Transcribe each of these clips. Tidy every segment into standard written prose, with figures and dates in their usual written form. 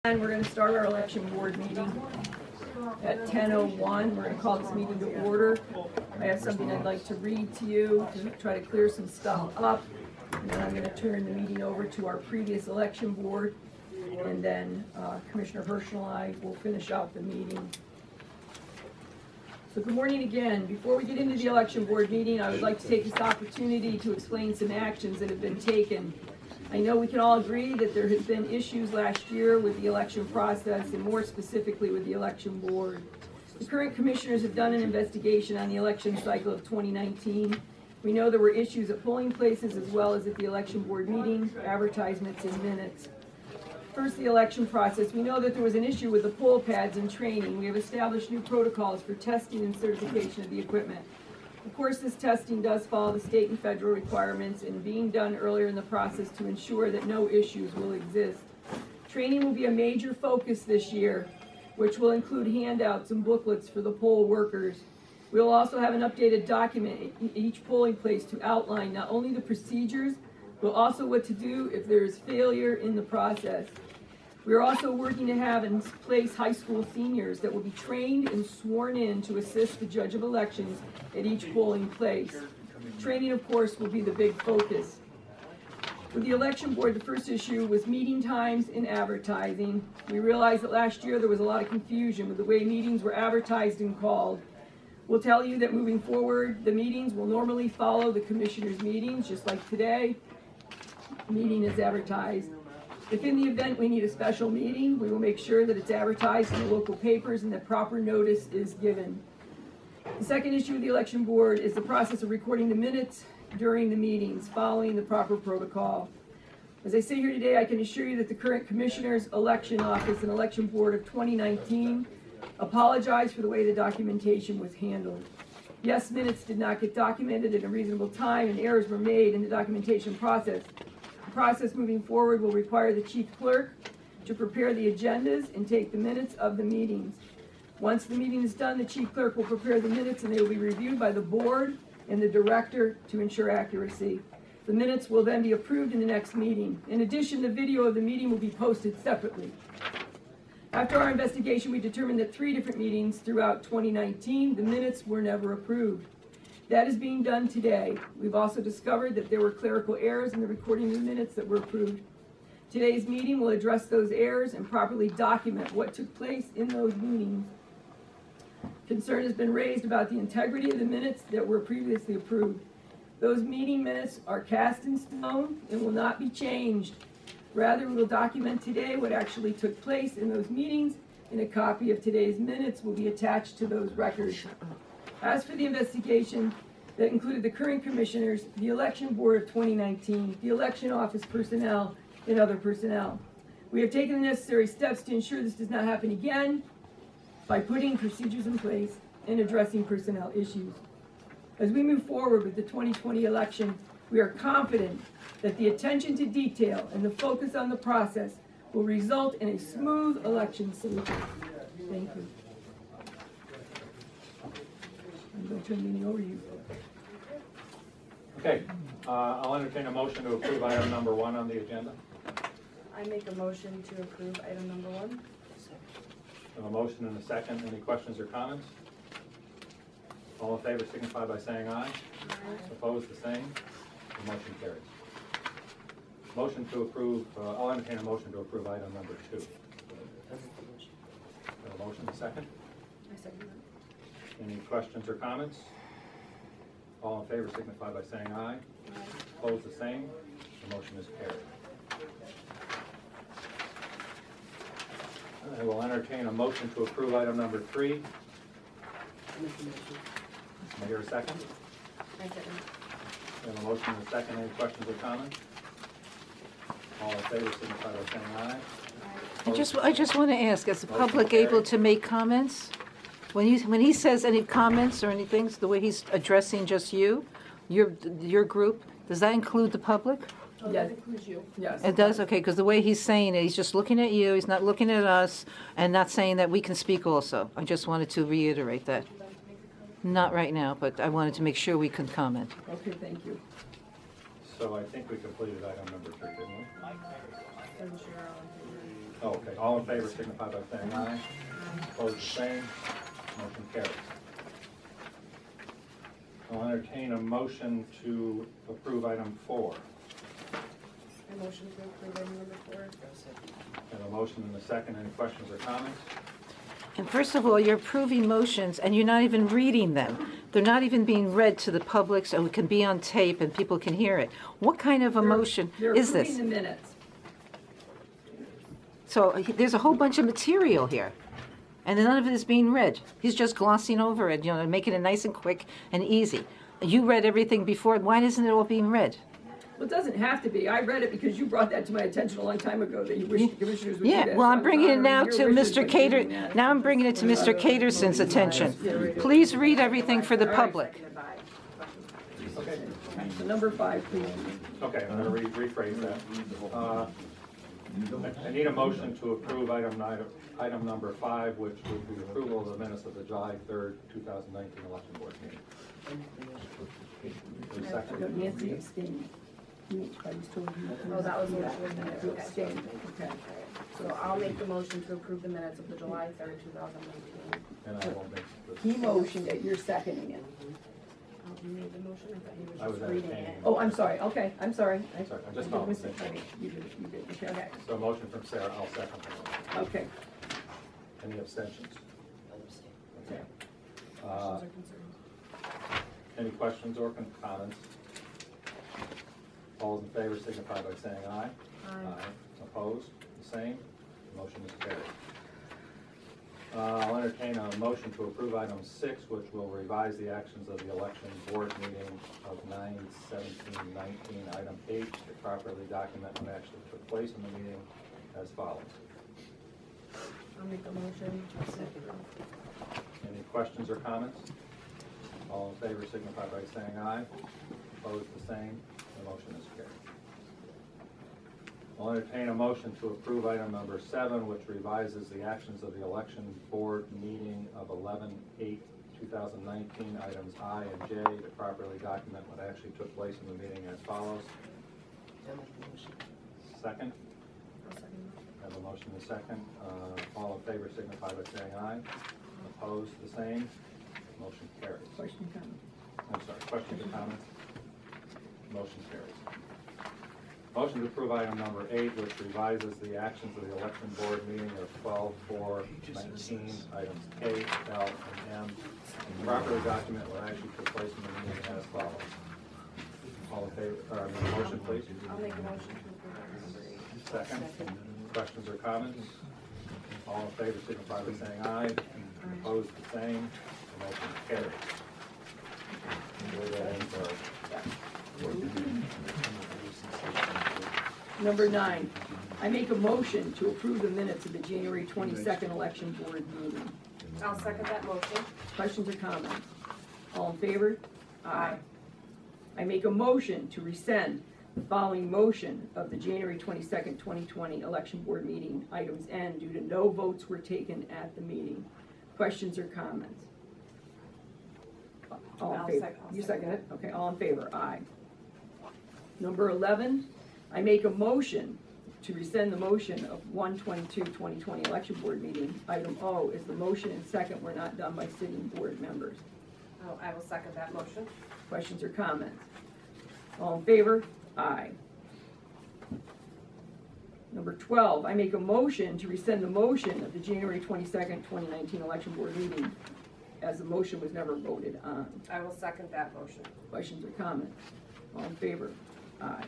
And we're going to start our election board meeting at 10:01. We're going to call this meeting to order. I have something I'd like to read to you to try to clear some stuff up. And then I'm going to turn the meeting over to our previous election board. And then Commissioner Herschel and I will finish out the meeting. So good morning again. Before we get into the election board meeting, I would like to take this opportunity to explain some actions that have been taken. I know we can all agree that there has been issues last year with the election process and more specifically with the election board. The current commissioners have done an investigation on the election cycle of 2019. We know there were issues at polling places as well as at the election board meeting, advertisements, and minutes. First, the election process. We know that there was an issue with the poll pads and training. We have established new protocols for testing and certification of the equipment. Of course, this testing does follow the state and federal requirements and being done earlier in the process to ensure that no issues will exist. Training will be a major focus this year, which will include handouts and booklets for the poll workers. We will also have an updated document in each polling place to outline not only the procedures, but also what to do if there is failure in the process. We are also working to have in place high school seniors that will be trained and sworn in to assist the judge of elections at each polling place. Training, of course, will be the big focus. With the election board, the first issue was meeting times and advertising. We realized that last year there was a lot of confusion with the way meetings were advertised and called. We'll tell you that moving forward, the meetings will normally follow the commissioners' meetings, just like today. Meeting is advertised. If in the event we need a special meeting, we will make sure that it's advertised in the local papers and that proper notice is given. The second issue of the election board is the process of recording the minutes during the meetings, following the proper protocol. As I say here today, I can assure you that the current Commissioners' Election Office and Election Board of 2019 apologize for the way the documentation was handled. Yes, minutes did not get documented in a reasonable time and errors were made in the documentation process. The process moving forward will require the Chief Clerk to prepare the agendas and take the minutes of the meetings. Once the meeting is done, the Chief Clerk will prepare the minutes and they will be reviewed by the board and the director to ensure accuracy. The minutes will then be approved in the next meeting. In addition, the video of the meeting will be posted separately. After our investigation, we determined that 3 different meetings throughout 2019, the minutes were never approved. That is being done today. We've also discovered that there were clerical errors in the recording of the minutes that were approved. Today's meeting will address those errors and properly document what took place in those meetings. Concern has been raised about the integrity of the minutes that were previously approved. Those meeting minutes are cast in stone and will not be changed. Rather, we will document today what actually took place in those meetings, and a copy of today's minutes will be attached to those records. As for the investigation that included the current commissioners, the election board of 2019, the election office personnel, and other personnel, we have taken the necessary steps to ensure this does not happen again by putting procedures in place and addressing personnel issues. As we move forward with the 2020 election, we are confident that the attention to detail and the focus on the process will result in a smooth election solution. Thank you. I'm going to turn the meeting over to you. Okay, I'll entertain a motion to approve item number 1 on the agenda. I make a motion to approve item number 1. I have a motion and a second. Any questions or comments? All in favor signify by saying aye. Aye. Opposed, the same. The motion carries. Motion to approve, I'll entertain a motion to approve item number 2. Have a motion and a second. I second that. Any questions or comments? All in favor signify by saying aye. Aye. Opposed, the same. The motion is carried. I will entertain a motion to approve item number 3. May I hear a second? I second. We have a motion and a second. Any questions or comments? All in favor signify by saying aye. Aye. I just want to ask, is the Motion public carried. able to make comments? When he says any comments or anything, the way he's addressing just you, your group, does that include the public? Oh, Yes. that includes you. Yes. It does? Okay, because the way he's saying it, he's just looking at you, he's not looking at us, and not saying that we can speak also. I just wanted to reiterate that. Not right now, but I wanted to make sure we can comment. Okay, thank you. So I think we completed item number 3, didn't we? Sure, Okay, all in favor signify by saying aye. Opposed, the same. Motion carries. I'll entertain a motion to approve item 4. I motion to approve item number 4. Have a motion and a second. Any questions or comments? And first of all, you're approving motions and you're not even reading them. They're not even being read to the public so it can be on tape and people can hear it. What kind of a motion They're is approving this? the minutes. So there's a whole bunch of material here, and none of it is being read. He's just glossing over it, making it nice and quick and easy. You read everything before. Why isn't it all being read? Well, it doesn't have to be. I read it because you brought that to my attention a long time ago, that you wish the commissioners would do that. Yeah, well, So I'm bringing it honoring now your to wishes Mr. by Cater. doing that. Now I'm bringing it to Mr. Caterson's attention. Please read everything for the public. Okay. So number 5, please. Okay, I'm going to rephrase that. I need a motion to approve item number 5, which would be approval of the minutes of the July 3rd, 2019 election board meeting. Second. Nancy abstained. I was told you. Oh, that was the motion. You abstained, okay. So I'll make the motion to approve the minutes of the July 3rd, 2019. And I will make He motioned it, you're seconding it. Oh, you made the motion? I thought he I was was just reading entertaining. it. Oh, I'm sorry, okay, I'm sorry. Sorry, I just did followed miss the it. same. Okay, you did, okay. So a motion from Sarah, I'll second that. Okay, Any abstentions? okay. Uh, Questions or concerns? Any questions or comments? All those in favor signify by saying aye. Aye. Opposed? The same. Motion is carried. I'll entertain a motion to approve item 6, which will revise the actions of the election board meeting of 9/17/19. Item 8, to properly document what actually took place in the meeting as follows. I'll make a motion. Any questions or comments? All in favor signify by saying aye. Opposed, the same. The motion is carried. I'll entertain a motion to approve item number 7, which revises the actions of the election board meeting of 11/8/2019, items I and J, to properly document what actually took place in the meeting as follows. Second? I'll second I have a motion and a second. All in favor signify by saying aye. Opposed, the same. Motion carries. Question, comment? I'm sorry, questions or comments? Motion carries. Motion to approve item number 8, which revises the actions of the election board meeting of 12/4/19, items K, L, and M, and properly document what actually took place in the meeting as follows. All in favor, motion please. I'll make a motion to approve item number 8. Second. Questions or comments? All in favor signify by saying aye. Opposed, the same. The motion carries. Number 9, I make a motion to approve the minutes of the January 22nd election board meeting. I'll second that motion. Questions or comments? All in favor? Aye. I make a motion to rescind the following motion of the January 22nd, 2020 election board meeting, items N, due to no votes were taken at the meeting. Questions or comments? All in favor? You second it? Okay, all in favor? Aye. Number 11, I make a motion to rescind the motion of 1/22/2020 election board meeting. Item O is the motion and second were not done by sitting board members. Oh, I will second that motion. Questions or comments? All in favor? Aye. Number 12, I make a motion to rescind the motion of the January 22nd, 2019 election board meeting, as the motion was never voted on. I will second that motion. Questions or comments? All in favor? Aye.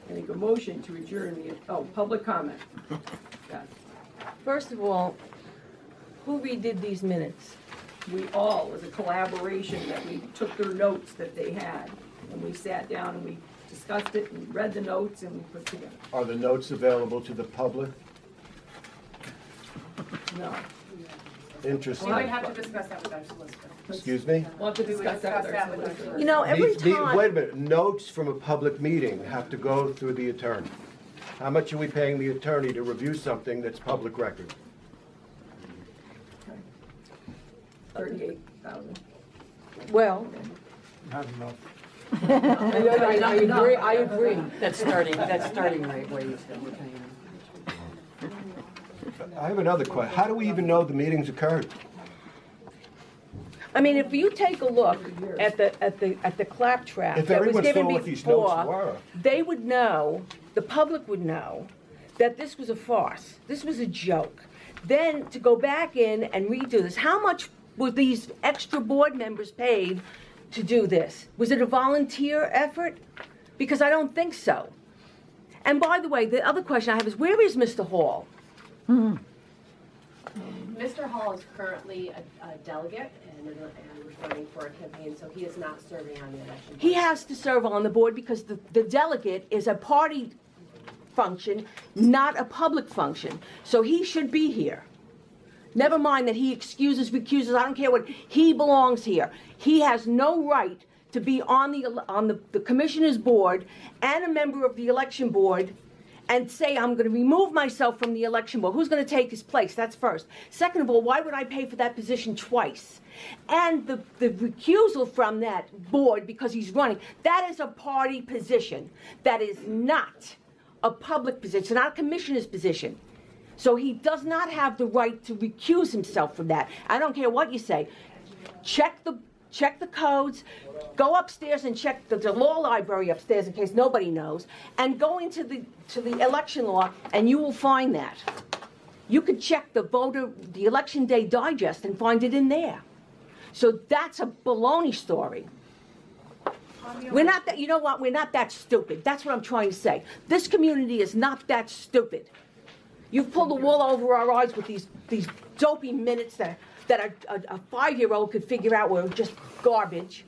I make a motion to adjourn the, public comment. Yes. First of all, who redid these minutes? We all, as a collaboration, that we took their notes that they had, and we sat down and we discussed it, and read the notes, and we put together. Are the notes available to the public? No. Interesting. We might have to discuss that with our solicitor. Excuse me? We'll have to We would discuss that with our discuss that with our solicitor. You know, every time, Wait a minute, notes from a public meeting have to go through the attorney. How much are we paying the attorney to review something that's public record? 38,000. well, Not enough. I agree, that's starting rate wage that we're paying. I have another question. How do we even know the meetings occurred? I mean, if you take a look at the claptrap If that was everyone given saw what these notes before, were. they would know, the public would know, that this was a farce. This was a joke. Then to go back in and redo this, how much were these extra board members paid to do this? Was it a volunteer effort? Because I don't think so. And by the way, the other question I have is, where is Mr. Hall? Mr. Hall is currently a delegate and running for a campaign, so he is not serving on the election board. He has to serve on the board because the delegate is a party function, not a public function. So he should be here. Never mind that he excuses, recuses, I don't care what, he belongs here. He has no right to be on the commissioner's board and a member of the election board and say, I'm going to remove myself from the election board. Who's going to take his place? That's first. Second of all, why would I pay for that position twice? And the recusal from that board because he's running, that is a party position. That is not a public position, not a commissioner's position. So he does not have the right to recuse himself from that. I don't care what you say. Check the codes, go upstairs and check the law library upstairs in case nobody knows, and go into the election law and you will find that. You could check the election day digest and find it in there. So that's a baloney story. We're not that, you know what, we're not that stupid. That's what I'm trying to say. This community is not that stupid. You've pulled the wool over our eyes with these dopey minutes that a 5-year-old could figure out were just garbage.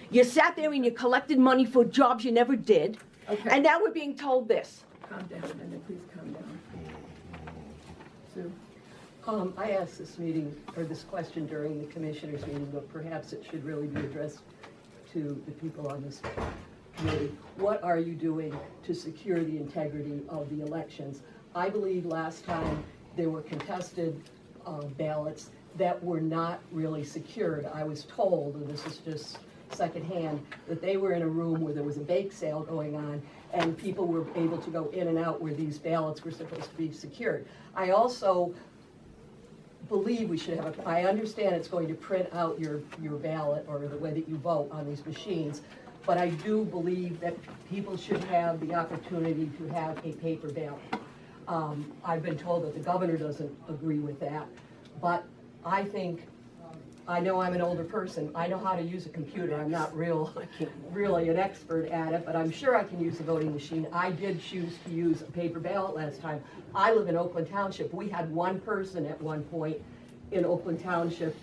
You sat there and you collected money for jobs you never did. Okay. And now we're being told this. Calm down, Edna, please calm down. Sue? I asked this meeting, or this question during the commissioners meeting, but perhaps it should really be addressed to the people on this committee. What are you doing to secure the integrity of the elections? I believe last time there were contested ballots that were not really secured. I was told, and this is just secondhand, that they were in a room where there was a bake sale going on and people were able to go in and out where these ballots were supposed to be secured. I also believe we should have, I understand it's going to print out your ballot or the way that you vote on these machines, but I do believe that people should have the opportunity to have a paper ballot. I've been told that the governor doesn't agree with that, but I think, I know I'm an older person, I know how to use a computer, I'm not really an expert at it, but I'm sure I can use a voting machine. I did choose to use a paper ballot last time. I live in Oakland Township. We had one person at one point in Oakland Township,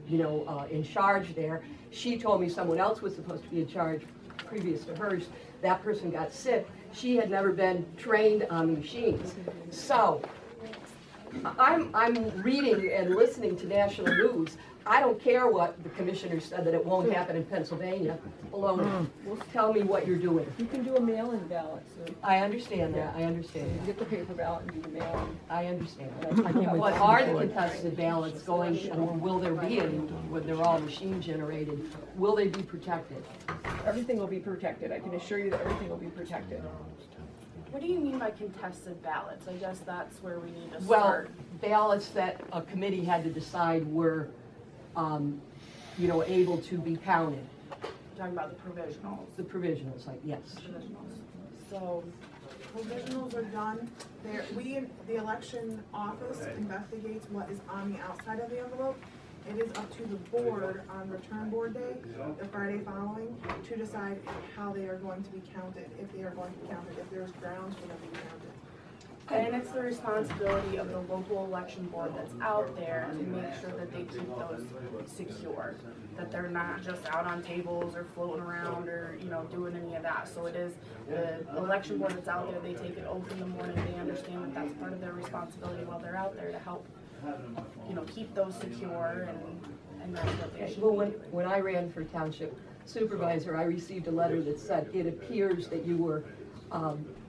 in charge there. She told me someone else was supposed to be in charge previous to hers. That person got sick. She had never been trained on the machines. So, I'm reading and listening to national news. I don't care what the commissioner said that it won't happen in Pennsylvania. Baloney. Tell me what you're doing. You can do a mail-in ballot, Sue. I understand that, I understand You that. get the paper ballot and do the mail-in. I understand that. What are the contested ballots going, or will there be any, when they're all machine generated? Will they be protected? Everything will be protected. I can assure you that everything will be protected. What do you mean by contested ballots? I guess that's where we need to Well, start. ballots that a committee had to decide were, able to be counted. Talking about the provisionals. The provisionals, yes. So, Provisionals are done. The election office investigates what is on the outside of the envelope. It is up to the board on return board day, the Friday following, to decide how they are going to be counted, if they are going to be counted, if there's grounds for them to be counted. and it's the responsibility of the local election board that's out there to make sure that they keep those secure. That they're not just out on tables or floating around or, doing any of that. So it is the election board that's out there, they take an oath in the morning, they understand that that's part of their responsibility while they're out there to help, keep those secure and that's what they should Well, be doing. when I ran for township supervisor, I received a letter that said, it appears that you were,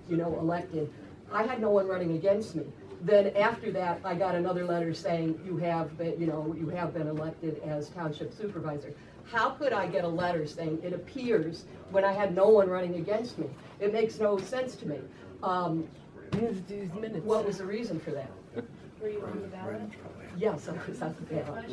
elected. I had no one running against me. Then after that, I got another letter saying you have been elected as township supervisor. How could I get a letter saying it appears when I had no one running against me? It makes no sense to me. What was the reason for that? Were you on the ballot? Yes, I was on the ballot.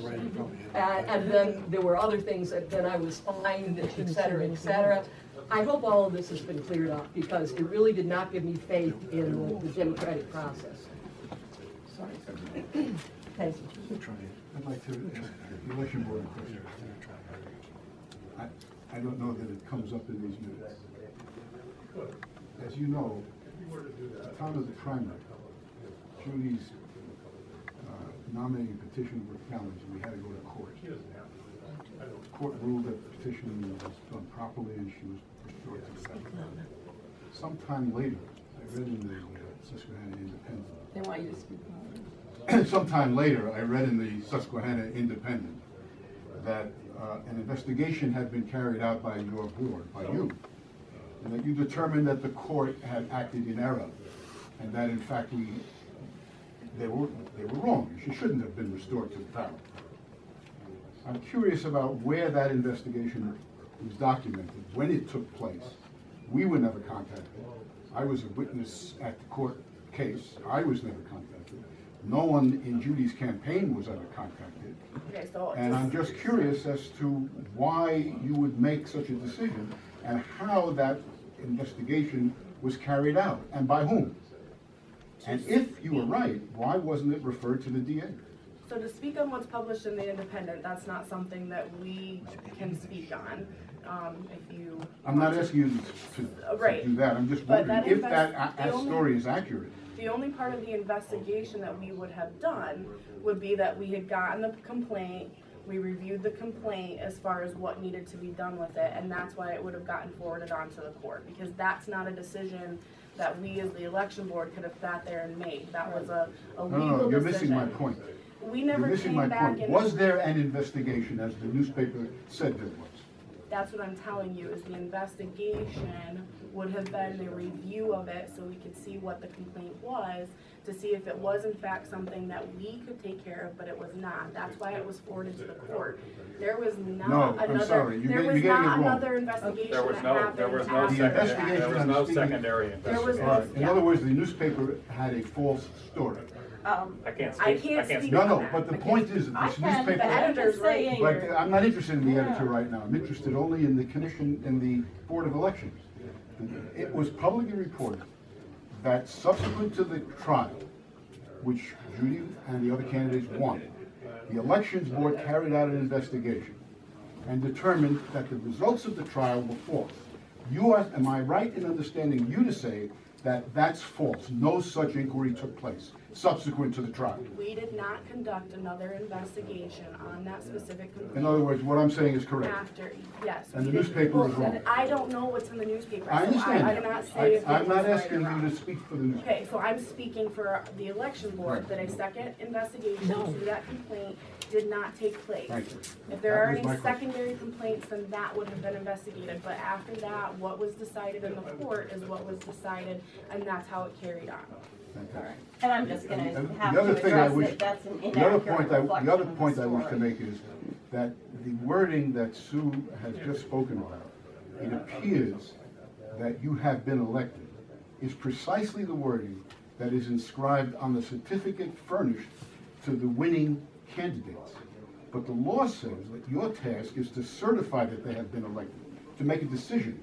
And then there were other things that then I was fined, et cetera, et cetera. I hope all of this has been cleared up, because it really did not give me faith in the democratic process. Thank you. I'd like to, the election board question. I don't know that it comes up in these minutes. As you know, at the time of the primary, Judy's nominating petition was challenged, and we had to go to court. The court ruled that the petition was done properly and she was restored to the ballot. Sometime later, I read in the Susquehanna Independent. They want you to speak. Sometime later, I read in the Susquehanna Independent that an investigation had been carried out by your board, by you, and that you determined that the court had acted in error, and that in fact they were wrong. She shouldn't have been restored to the power. I'm curious about where that investigation was documented, when it took place. We were never contacted. I was a witness at the court case. I was never contacted. No one in Judy's campaign was ever contacted. Okay, so And I'm just curious as to why you would make such a decision and how that investigation was carried out and by whom. And if you were right, why wasn't it referred to the DA? So to speak on what's published in the Independent, that's not something that we can speak on. If you. I'm not asking you to Right. do that. I'm just But wondering that if that the only- story is accurate. The only part of the investigation that we would have done would be that we had gotten the complaint, we reviewed the complaint as far as what needed to be done with it, and that's why it would have gotten forwarded on to the court, because that's not a decision that we as the election board could have sat there and made. That was a legal decision. No, you're missing my point. We You're never missing came my back point. and. Was there an investigation, as the newspaper said there was? That's what I'm telling you, is the investigation would have been the review of it, so we could see what the complaint was, to see if it was in fact something that we could take care of, but it was not. That's why it was forwarded to the court. There was No, not I'm another, sorry. there You're was getting it not wrong. another investigation There was that no, happened there was no after The that. secondary, there was investigation no I'm speaking- secondary There was investigation. All right. In Yeah. other words, the newspaper had a false story. I can't I speak, can't I can't speak speak. No, on no, that. but the point is that this The newspaper, editor's right. but I'm not interested in the editor right now. I'm interested only in the commission, in the Board of Elections. It was publicly reported that subsequent to the trial, which Judy and the other candidates won, the Elections Board carried out an investigation and determined that the results of the trial were false. You are, am I right in understanding you to say that that's false? No such inquiry took place subsequent to the trial. We did not conduct another investigation on that specific complaint. In other words, what I'm saying is correct. After, yes. And we the did. newspaper is wrong. I don't know what's in the newspaper, I so understand I that. cannot say if it I'm was not right or asking you wrong. to speak for the newspaper. Okay, so I'm speaking for the election board, that a second investigation to that complaint did not take place. Thank you. If there That are was any my question. secondary complaints, then that would have been investigated, but after that, what was decided in the court is what was decided, and that's how it carried on. Fantastic. And I'm just gonna And have the other to thing I address wish- that that's an The other inaccurate point I reflection wish of to the make is that the wording that Sue has just spoken about, it appears that you have been elected, is precisely the wording that is inscribed on the certificate furnished to the winning candidates. But the law says that your task is to certify that they have been elected, to make a decision.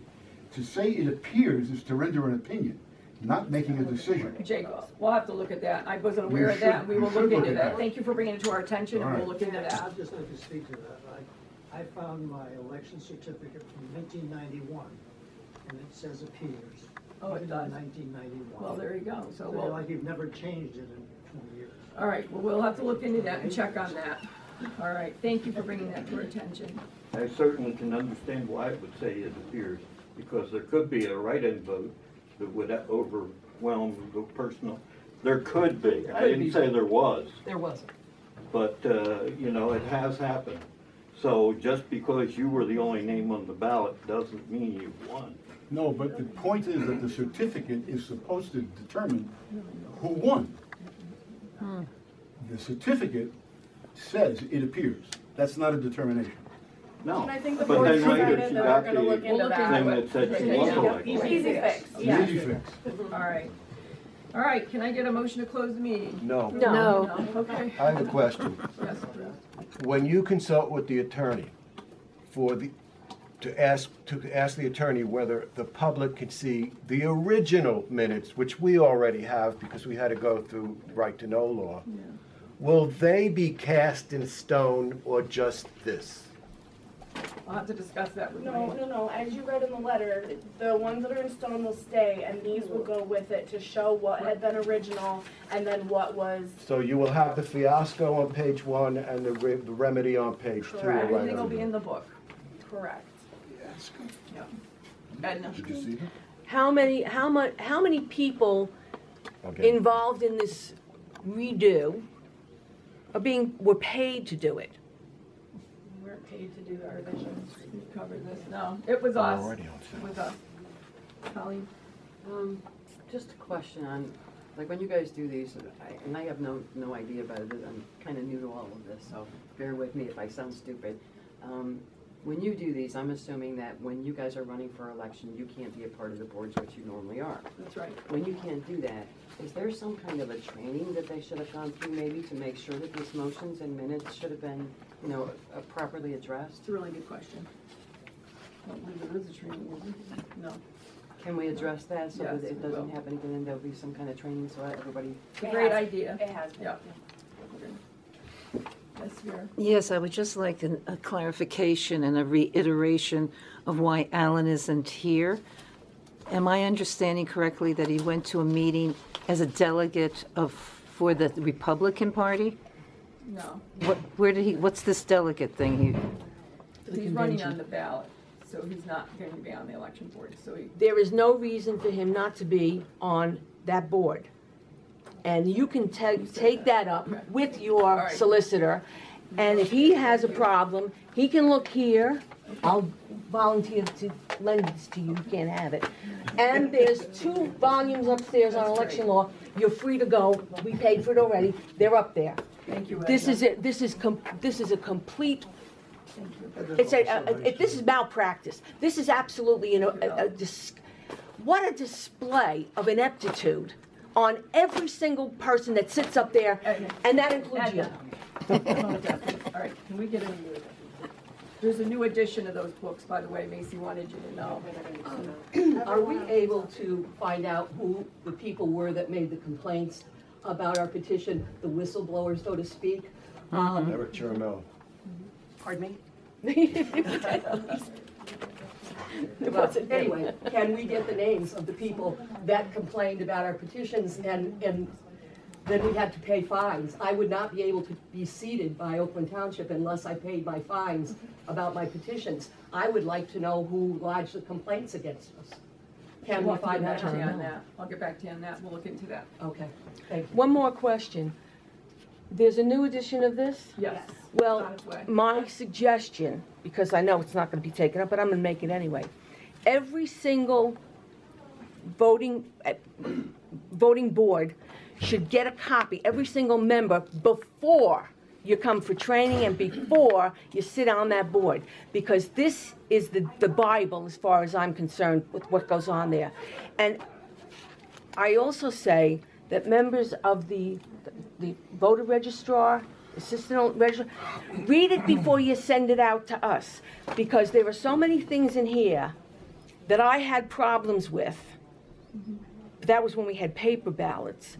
To say it appears is to render an opinion, not making a decision. Jacob, we'll have to look at that. I wasn't aware of should- that, and we you will should look look into at that. that. Thank you for bringing it to our attention, and we'll All look into that. I'd just like to speak to that. I found my election certificate from 1991, and it says appears. Oh, it does. 1991. Well, there you go, so So we'll, like you've never changed it in 20 years. all right, well, we'll have to look into that and check on that. All right, thank you for bringing that to our attention. I certainly can understand why it would say it appears, because there could be a write-in vote that would overwhelm the personal. There could be. I didn't say there was, There wasn't. but, you know, it has happened. So just because you were the only name on the ballot doesn't mean you won. No, but the point is that the certificate is supposed to determine who won. The certificate says it appears. That's not a determination. No, And I think the but board then later decided she that got we're gonna look the into look that. thing that said she was Yeah. elected. Easy fix, It's yeah. an easy fix. All right. All right, can I get a motion to close the meeting? No. No. Okay. I have a question. Yes. When you consult with the attorney to ask the attorney whether the public can see the original minutes, which we already have because we had to go through right to know law, will they be cast in stone or just this? I'll have to discuss that with No. As you read in the letter, the ones that are in stone will stay, and these will go with it to show what had been original and then what was. So you will have the fiasco on page 1 and the remedy on page 2. Correct. Everything will be in the book. Correct. Yeah. Edna? Did you see that? How many people Okay. involved in this redo were paid to do it? We weren't paid to do our revisions. We covered this. No, it was us. Already on It was us. Colleen? Just a question on, like, when you guys do these, and I have no idea about it, I'm kind of new to all of this, so bear with me if I sound stupid. When you do these, I'm assuming that when you guys are running for election, you can't be a part of the boards, which you normally are. That's right. When you can't do that, is there some kind of a training that they should have gone through maybe to make sure that these motions and minutes should have been, properly addressed? It's a really good question. I don't believe there is a training, is there? No. Can we address that so Yes, that it we doesn't will. happen again and there'll be some kind of training so that everybody? It's a great idea. It has been. Yeah. Yes, Vera? Yes, I would just like a clarification and a reiteration of why Alan isn't here. Am I understanding correctly that he went to a meeting as a delegate for the Republican Party? No. What's this delegate thing? He's running on the ballot, so he's not going to be on the election board, so he. There is no reason for him not to be on that board. And you can take that up with your right. solicitor, and if he has a problem, he can look here. I'll volunteer to lend this to you, you can't have it. And there's 2 volumes upstairs on election law. You're free to go. We paid for it already. They're up there. Thank you, Edna. This is it. This is a complete. This is malpractice. This is absolutely what a display of ineptitude on every single person that sits up there, and that includes you. All right, can we get a, there's a new edition of those books, by the way, Macy wanted you to know. Are we able to find out who the people were that made the complaints about our petition, the whistleblowers, so to speak? Never sure know. Pardon me? Well, anyway, can we get the names of the people that complained about our petitions and then we had to pay fines? I would not be able to be seated by Oakland Township unless I paid my fines about my petitions. I would like to know who lodged the complaints against us. Can we I'll find get that back to you on out? that. I'll get back to you on that, we'll look into that. Okay, thank you. One more question. There's a new edition of this? Yes. Well, On its way. my suggestion, because I know it's not going to be taken up, but I'm going to make it anyway. Every single voting board should get a copy, every single member, before you come for training and before you sit on that board. Because this is the Bible, as far as I'm concerned, with what goes on there. And I also say that members of the voter registrar, assistant registrar, read it before you send it out to us, because there are so many things in here that I had problems with. That was when we had paper ballots.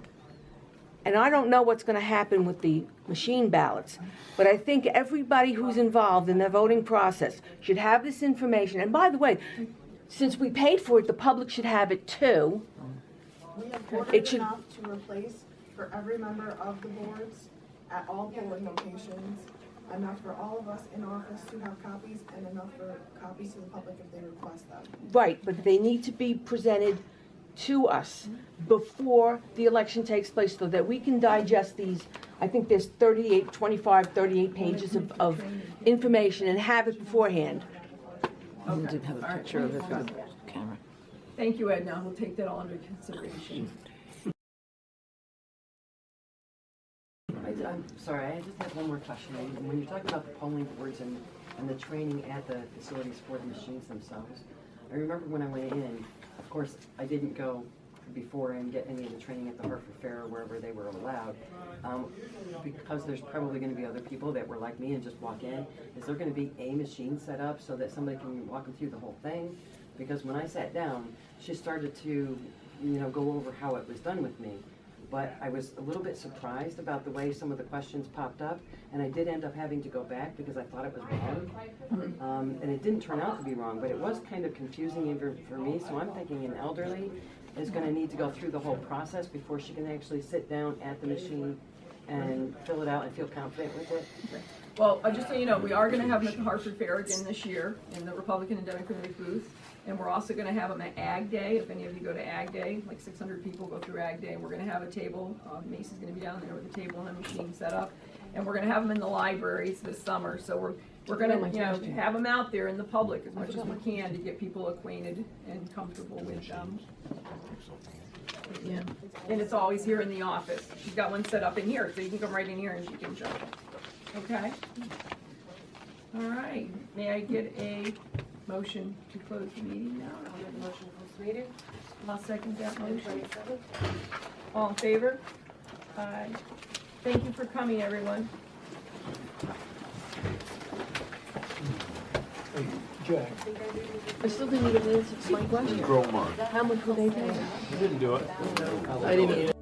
And I don't know what's going to happen with the machine ballots, but I think everybody who's involved in the voting process should have this information. And by the way, since we paid for it, the public should have it too. We have ordered It should- enough to replace for every member of the boards at all polling locations, enough for all of us in office to have copies, and enough for copies to the public if they request them. Right, but they need to be presented to us before the election takes place so that we can digest these. I think there's 38 pages of information and have it beforehand. I didn't have a picture of it for the camera. Thank you, Edna, we'll take that all under consideration. I'm sorry, I just have one more question. When you're talking about the polling boards and the training at the facilities for the machines themselves, I remember when I went in, of course, I didn't go before and get any of the training at the Hartford Fair or wherever they were allowed. Because there's probably gonna be other people that were like me and just walk in, is there gonna be a machine set up so that somebody can walk them through the whole thing? Because when I sat down, she started to, go over how it was done with me. But I was a little bit surprised about the way some of the questions popped up, and I did end up having to go back because I thought it was wrong. And it didn't turn out to be wrong, but it was kind of confusing even for me, so I'm thinking an elderly is gonna need to go through the whole process before she can actually sit down at the machine and fill it out and feel confident with it. Well, just so you know, we are gonna have them at the Hartford Fair again this year in the Republican and Democratic booth. And we're also gonna have them at Ag Day, if any of you go to Ag Day, like 600 people go through Ag Day. And we're gonna have a table, Macy's gonna be down there with a table and a machine set up. And we're gonna have them in the libraries this summer, so we're gonna, have them out there in the public as much as we can to get people acquainted and comfortable with them. Yeah, and it's always here in the office. She's got one set up in here, so you can come right in here and she can show you. Okay? All right, may I get a motion to close the meeting now? I'll make a motion to close the meeting. I'll second that motion. 27. All in favor? Aye. Thank you for coming, everyone. Jack. I still didn't even answer my question. How much will they pay? You didn't do it. I didn't